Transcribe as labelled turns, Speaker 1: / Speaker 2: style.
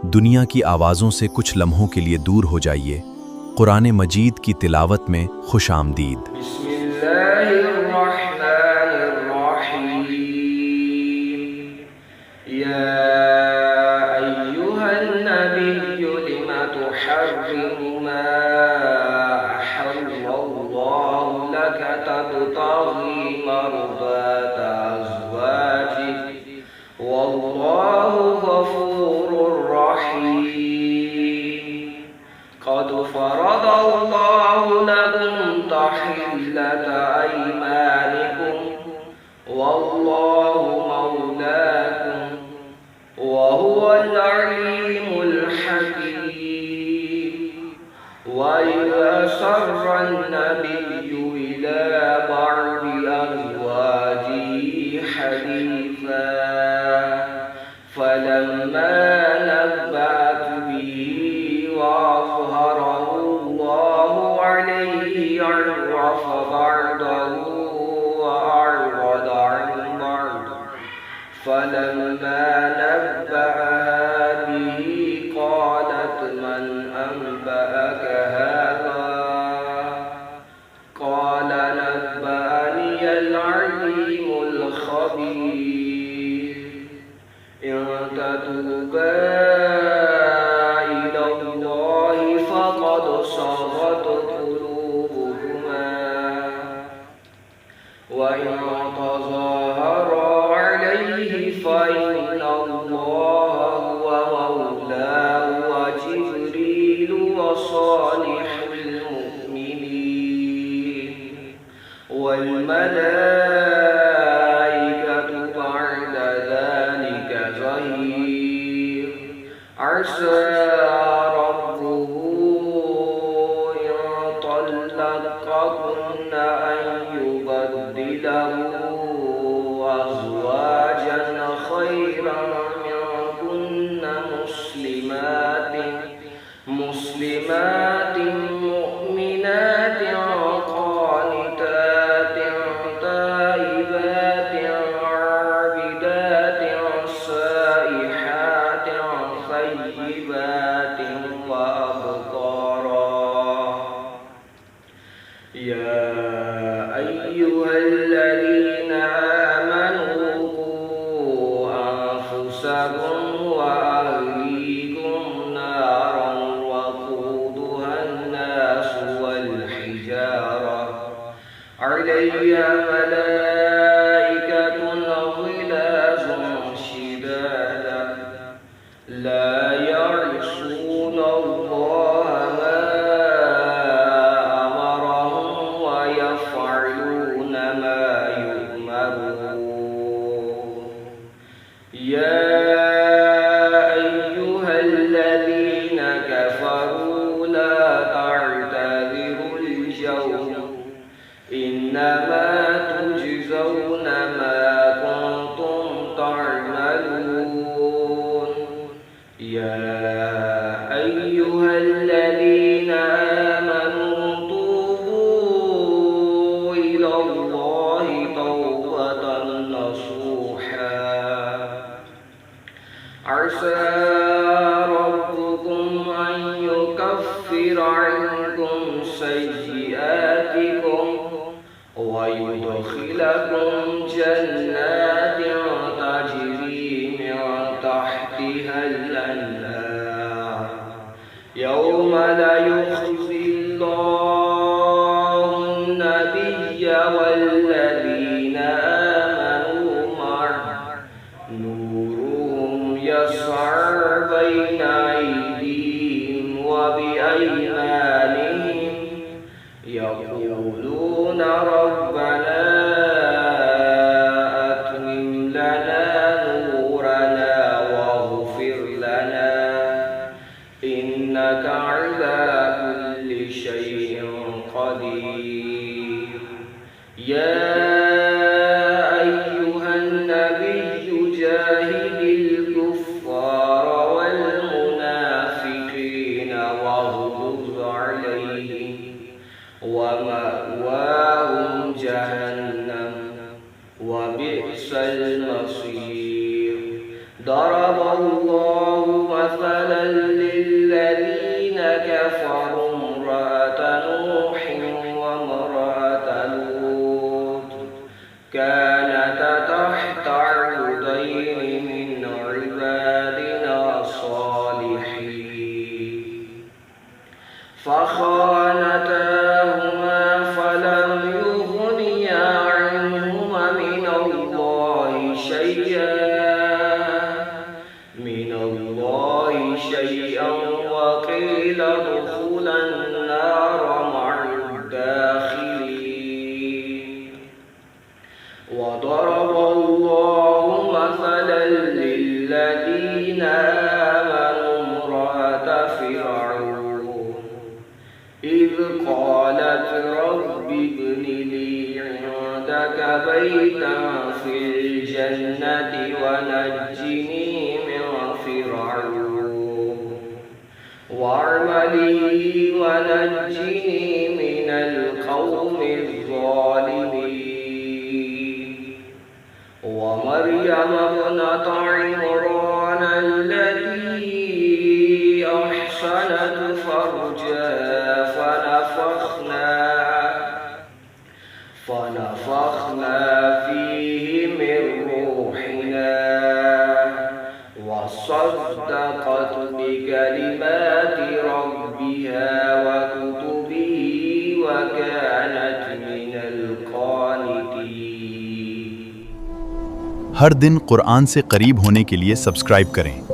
Speaker 1: दुनिया की आवाज़ों से कुछ लम्हों के लिए दूर हो जाइए। कुरान मजीद की तिलावत में खुश आमदीद।
Speaker 2: قد فرض الله لكم تحلة أيمانكم والله مولاكم وهو العليم الحكيم. وإذا سر النبي إلى بعض أزواجه حديثا فلما نبأت به وأظهره الله عليه عرف بعضه وأعرض عن بعض فلما نبأها به قالت من أنبأك هذا قال نبأني العليم الخبير. إن تتوبا إلى الله فقد صغت قلوبكما وإن تظاهرا عليه فإن الله هو مولاه وجبريل وصالح المؤمنين والملائكة بعد ذلك ظهير. عسى ربه إن طلقكن أن يبدله أزواجا خيرا منكن مسلمات مؤمنات قانتات تائبات عابدات سائحات ثيبات وأبكارا. يا أيها الذين آمنوا قوا أنفسكم وأهليكم نارا وقودها الناس والحجارة عليها ملائكة غلاظ شداد لا يعصون الله ما أمرهم ويفعلون ما يؤمرون. يا أيها الذين كفروا لا تعتذروا اليوم إنما تجزون ما كنتم تعملون. يا أيها الذين آمنوا توبوا إلى الله توبة نصوحا عسى ربكم أن يكفر عنكم سيئاتكم ويدخلكم جنات تجري من تحتها الأنهار يوم لا يخزي الله النبي والذين آمنوا معه نورهم يسعى بين أيديهم وبأيمانهم يقولون ربنا أتمم لنا نورنا واغفر لنا إنك على كل شيء قدير. يا أيها النبي جاهد الكفار والمنافقين واغلظ عليهم ومأواهم جهنم وبئس المصير. ضرب الله مثلا مثلا للذين كفروا امرأة نوح وامرأة لوط كانتا تحت عبدين من عبادنا الصالحين فخانتاهما فلم يغنيا عنهما من الله شيئا وقيل ادخلا النار مع الداخلين وضرب الله مثلا للذين آمنوا امرأة فرعون إذ قالت رب ابن لي عندك بيتا في الجنة ونجني من فرعون وعمله ونجني من القوم الظالمين ومريم ابنة عمران التي أحصنت فرجها فنفخنا فيه من روحنا وصدقت بكلمات ربها وكتبه وكانت من القانتين।
Speaker 1: हर दिन कुरान से करीब होने के लिए सब्सक्राइब करें।